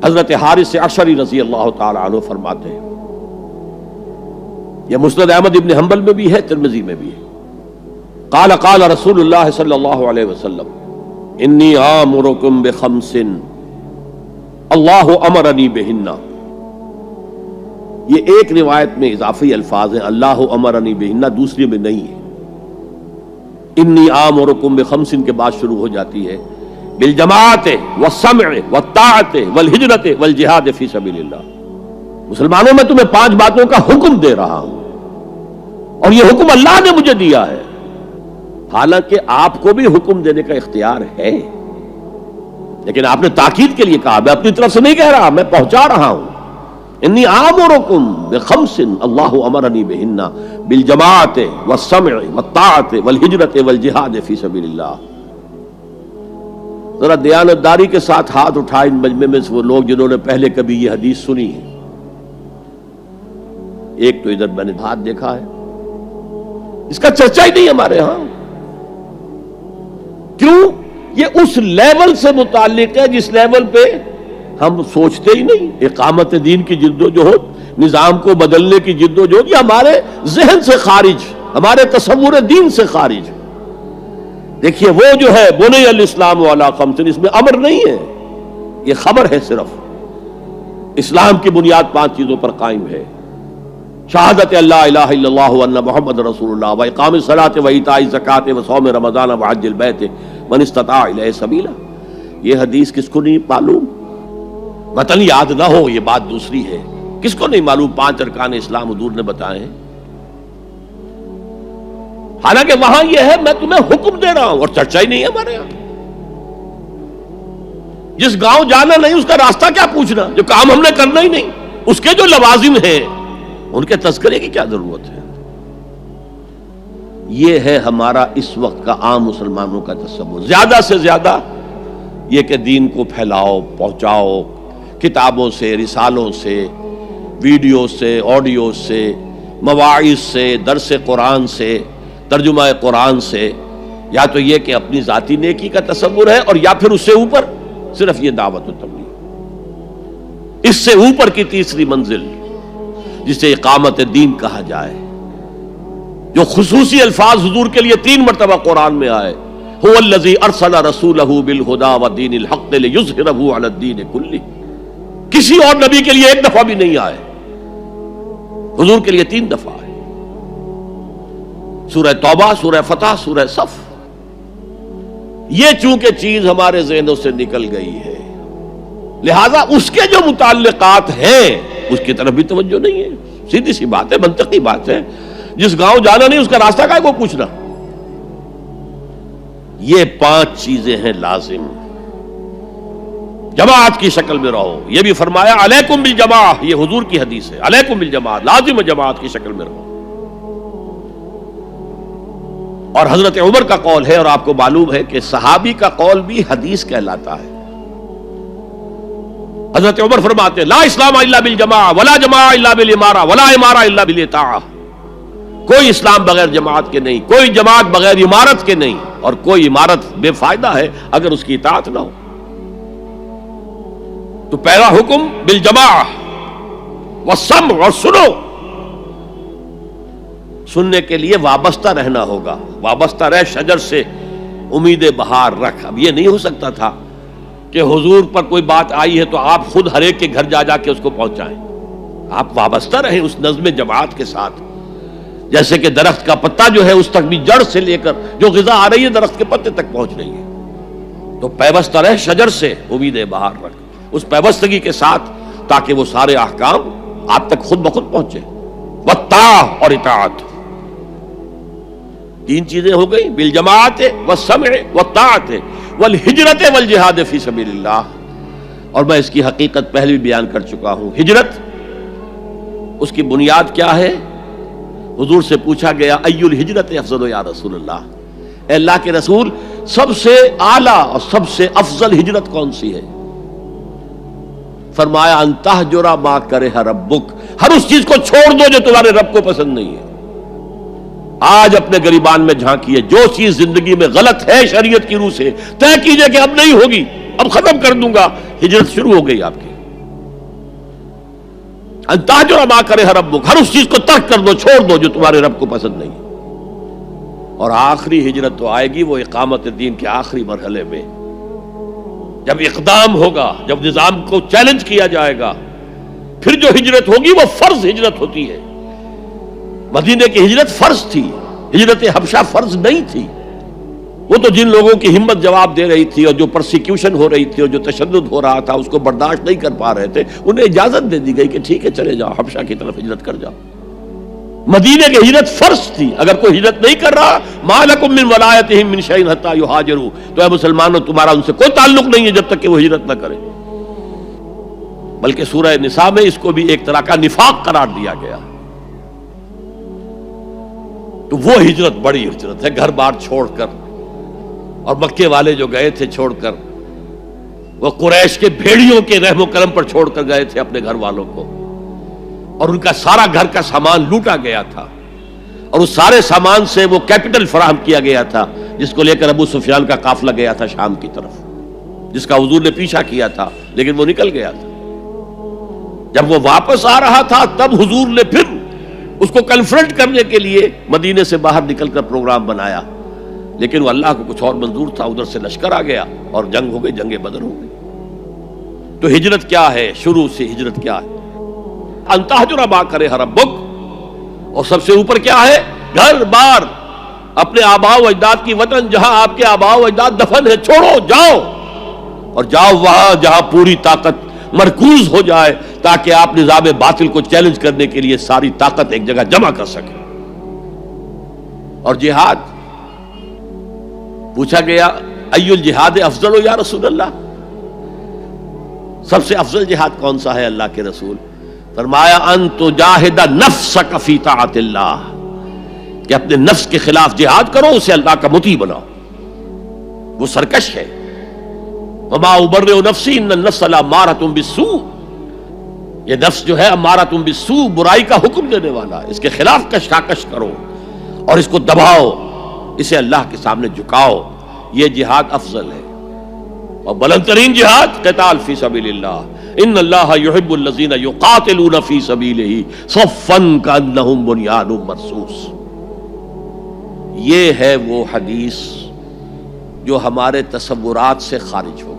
حضرت حارث عشری رضی اللہ تعالی عنہ فرماتے ہیں، یہ مسند احمد ابن حنبل میں بھی ہے، ترمذی میں بھی ہے، قال قال رسول اللہ صلی اللہ علیہ وسلم انی آمرکم بخمس اللہ امرنی بہن۔ یہ ایک روایت میں اضافی الفاظ ہیں، اللہ امرنی بہن، دوسری میں نہیں ہے۔ انی آمرکم بخمس کے بعد شروع ہو جاتی ہے بالجماعت والسمع والطاعت والہجرت والجہاد فی سبیل اللہ۔ مسلمانوں میں تمہیں 5 باتوں کا حکم دے رہا ہوں، اور یہ حکم اللہ نے مجھے دیا ہے، حالانکہ آپ کو بھی حکم دینے کا اختیار ہے، لیکن آپ نے تاکید کے لیے کہا، میں اپنی طرف سے نہیں کہہ رہا، میں پہنچا رہا ہوں۔ انی آمرکم بخمس اللہ امرنی بہن بالجماعت والسمع والطاعت والہجرت والجہاد فی سبیل اللہ۔ ذرا دیانتداری کے ساتھ ہاتھ اٹھائیں ان مجمع میں سے وہ لوگ جنہوں نے پہلے کبھی یہ حدیث سنی ہے۔ ایک تو ادھر میں نے ہاتھ دیکھا ہے، اس کا چرچا ہی نہیں ہمارے ہاں۔ کیوں؟ یہ اس لیول سے متعلق ہے جس لیول پہ ہم سوچتے ہی نہیں۔ اقامت دین کی جدوجہد، نظام کو بدلنے کی جدوجہد، یہ ہمارے ذہن سے خارج، ہمارے تصور دین سے خارج۔ دیکھیے وہ جو ہے بنی الاسلام علی خمس، اس میں امر نہیں ہے، یہ خبر ہے صرف۔ اسلام کی بنیاد 5 چیزوں پر قائم ہے، شہادت اللہ الہ الا اللہ وان محمد رسول اللہ، واقام الصلاۃ وایتاء الزکوٰۃ وصوم رمضان وحج البیت من استطاع الیہ سبیلا۔ یہ حدیث کس کو نہیں معلوم؟ متن یاد نہ ہو یہ بات دوسری ہے، کس کو نہیں معلوم 5 ارکان اسلام حضور نے بتائے ہیں؟ حالانکہ وہاں یہ ہے میں تمہیں حکم دے رہا ہوں، اور چرچا ہی نہیں ہے ہمارے یہاں۔ جس گاؤں جانا نہیں اس کا راستہ کیا پوچھنا، جو کام ہم نے کرنا ہی نہیں، اس کے جو لوازم ہیں ان کے تذکرے کی کیا ضرورت ہے؟ یہ ہے ہمارا اس وقت کا عام مسلمانوں کا تصور۔ زیادہ سے زیادہ یہ کہ دین کو پھیلاؤ، پہنچاؤ، کتابوں سے، رسالوں سے، ویڈیو سے، آڈیو سے، مواعظ سے، درس قرآن سے، ترجمہ قرآن سے، یا تو یہ کہ اپنی ذاتی نیکی کا تصور ہے، اور یا پھر اس سے اوپر صرف یہ دعوت و تبلیغ۔ اس سے اوپر کی تیسری منزل جسے اقامت دین کہا جائے، جو خصوصی الفاظ حضور کے لیے 3 مرتبہ قرآن میں آئے، هو الذی ارسل رسولہ بالہدی ودین الحق لیظہرہ علی الدین کلہ۔ کسی اور نبی کے لیے 1 دفعہ بھی نہیں آئے، حضور کے لیے 3 دفعہ آئے، سورہ توبہ، سورہ فتح، سورہ صف۔ یہ چونکہ چیز ہمارے ذہنوں سے نکل گئی ہے، لہذا اس کے جو متعلقات ہیں اس کی طرف بھی توجہ نہیں ہے۔ سیدھی سی بات ہے، منطقی بات ہے، جس گاؤں جانا نہیں اس کا راستہ کائے کو پوچھنا۔ یہ 5 چیزیں ہیں لازم، جماعت کی شکل میں رہو۔ یہ بھی فرمایا علیکم بالجماع، یہ حضور کی حدیث ہے، علیکم بالجماع، لازم جماعت کی شکل میں رہو۔ اور حضرت عمر کا قول ہے، اور آپ کو معلوم ہے کہ صحابی کا قول بھی حدیث کہلاتا ہے۔ حضرت عمر فرماتے ہیں لا اسلام الا بالجماع ولا جماع الا بالامارہ ولا امارہ الا بالاطاعہ۔ کوئی اسلام بغیر جماعت کے نہیں، کوئی جماعت بغیر عمارت کے نہیں، اور کوئی عمارت بے فائدہ ہے اگر اس کی اطاعت نہ ہو۔ تو پہلا حکم بالجماع والسمع، اور سنو، سننے کے لیے وابستہ رہنا ہوگا، وابستہ رہ شجر سے امید بہار رکھ۔ اب یہ نہیں ہو سکتا تھا کہ حضور پر کوئی بات آئی ہے تو آپ خود ہر ایک کے گھر جا جا کے اس کو پہنچائیں۔ آپ وابستہ رہیں اس نظم جماعت کے ساتھ، جیسے کہ درخت کا پتا جو ہے اس تک بھی جڑ سے لے کر جو غذا آ رہی ہے درخت کے پتے تک پہنچ رہی ہے۔ تو پیوستہ رہ شجر سے امید بہار رکھ، اس پیوستگی کے ساتھ، تاکہ وہ سارے احکام آپ تک خود بخود پہنچے۔ والطاعہ، اور اطاعت۔ 3 چیزیں ہو گئی، بالجماعت والسمع والطاعت والہجرت والجہاد فی سبیل اللہ۔ اور میں اس کی حقیقت پہلے بھی بیان کر چکا ہوں۔ ہجرت، اس کی بنیاد کیا ہے؟ حضور سے پوچھا گیا ای الہجرت افضل یا رسول اللہ، اے اللہ کے رسول سب سے اعلیٰ اور سب سے افضل ہجرت کون سی ہے؟ فرمایا ان تہجر ما کرہ ربک، ہر اس چیز کو چھوڑ دو جو تمہارے رب کو پسند نہیں ہے۔ آج اپنے گریبان میں جھانکیے، جو چیز زندگی میں غلط ہے شریعت کی روح سے طے کیجئے کہ اب نہیں ہوگی، اب ختم کر دوں گا، ہجرت شروع ہو گئی آپ کی۔ ان تہجر ما کرہ ربک، ہر اس چیز کو ترک کر دو، چھوڑ دو جو تمہارے رب کو پسند نہیں۔ اور آخری ہجرت تو آئے گی وہ اقامت دین کے آخری مرحلے میں، جب اقدام ہوگا، جب نظام کو چیلنج کیا جائے گا، پھر جو ہجرت ہوگی وہ فرض ہجرت ہوتی ہے۔ مدینے کی ہجرت فرض تھی، ہجرت حبشہ فرض نہیں تھی۔ وہ تو جن لوگوں کی ہمت جواب دے رہی تھی اور جو پرسیکیوشن ہو رہی تھی اور جو تشدد ہو رہا تھا اس کو برداشت نہیں کر پا رہے تھے، انہیں اجازت دے دی گئی کہ ٹھیک ہے چلے جاؤ، حبشہ کی طرف ہجرت کر جاؤ۔ مدینے کی ہجرت فرض تھی۔ اگر کوئی ہجرت نہیں کر رہا، ما لکم من ولایتہم من شیء حتی یہاجروا، تو اے مسلمانوں تمہارا ان سے کوئی تعلق نہیں ہے جب تک کہ وہ ہجرت نہ کرے۔ بلکہ سورہ نساء میں اس کو بھی ایک طرح کا نفاق قرار دیا گیا۔ تو وہ ہجرت بڑی ہجرت ہے، گھر بار چھوڑ کر، اور مکے والے جو گئے تھے چھوڑ کر، وہ قریش کے بھیڑیوں کے رحم و کرم پر چھوڑ کر گئے تھے اپنے گھر والوں کو، اور ان کا سارا گھر کا سامان لوٹا گیا تھا، اور اس سارے سامان سے وہ کیپٹل فراہم کیا گیا تھا جس کو لے کر ابو سفیان کا قافلہ گیا تھا شام کی طرف، جس کا حضور نے پیچھا کیا تھا لیکن وہ نکل گیا تھا۔ جب وہ واپس آ رہا تھا تب حضور نے پھر اس کو کنفرنٹ کرنے کے لیے مدینے سے باہر نکل کر پروگرام بنایا، لیکن وہ اللہ کو کچھ اور منظور تھا، ادھر سے لشکر آ گیا اور جنگ ہو گئی، جنگ بدر ہو گئی۔ تو ہجرت کیا ہے؟ شروع سے ہجرت کیا ہے؟ ان تہجر ما کرہ ربک، اور سب سے اوپر کیا ہے؟ گھر بار، اپنے آباء و اجداد کی وطن، جہاں آپ کے آباء و اجداد دفن ہے، چھوڑو، جاؤ، اور جاؤ وہاں جہاں پوری طاقت مرکوز ہو جائے تاکہ آپ نظام باطل کو چیلنج کرنے کے لیے ساری طاقت ایک جگہ جمع کر سکیں۔ اور جہاد پوچھا گیا ای الجہاد افضل یا رسول اللہ، سب سے افضل جہاد کون سا ہے اللہ کے رسول؟ فرمایا ان تجاہد نفسک فی طاعت اللہ، کہ اپنے نفس کے خلاف جہاد کرو، اسے اللہ کا مطیع بناؤ۔ وہ سرکش ہے، وما ابرئ نفسی ان النفس لامارۃ بالسوء، یہ نفس جو ہے امارۃ بالسوء، برائی کا حکم دینے والا ہے، اس کے خلاف کشاکش کرو اور اس کو دباؤ، اسے اللہ کے سامنے جھکاؤ، یہ جہاد افضل ہے۔ اور بلند ترین جہاد قتال فی سبیل اللہ، ان اللہ یحب الذین یقاتلون فی سبیلہ صفا کانہم بنیان مرصوص۔ یہ ہے وہ حدیث جو ہمارے تصورات سے خارج ہو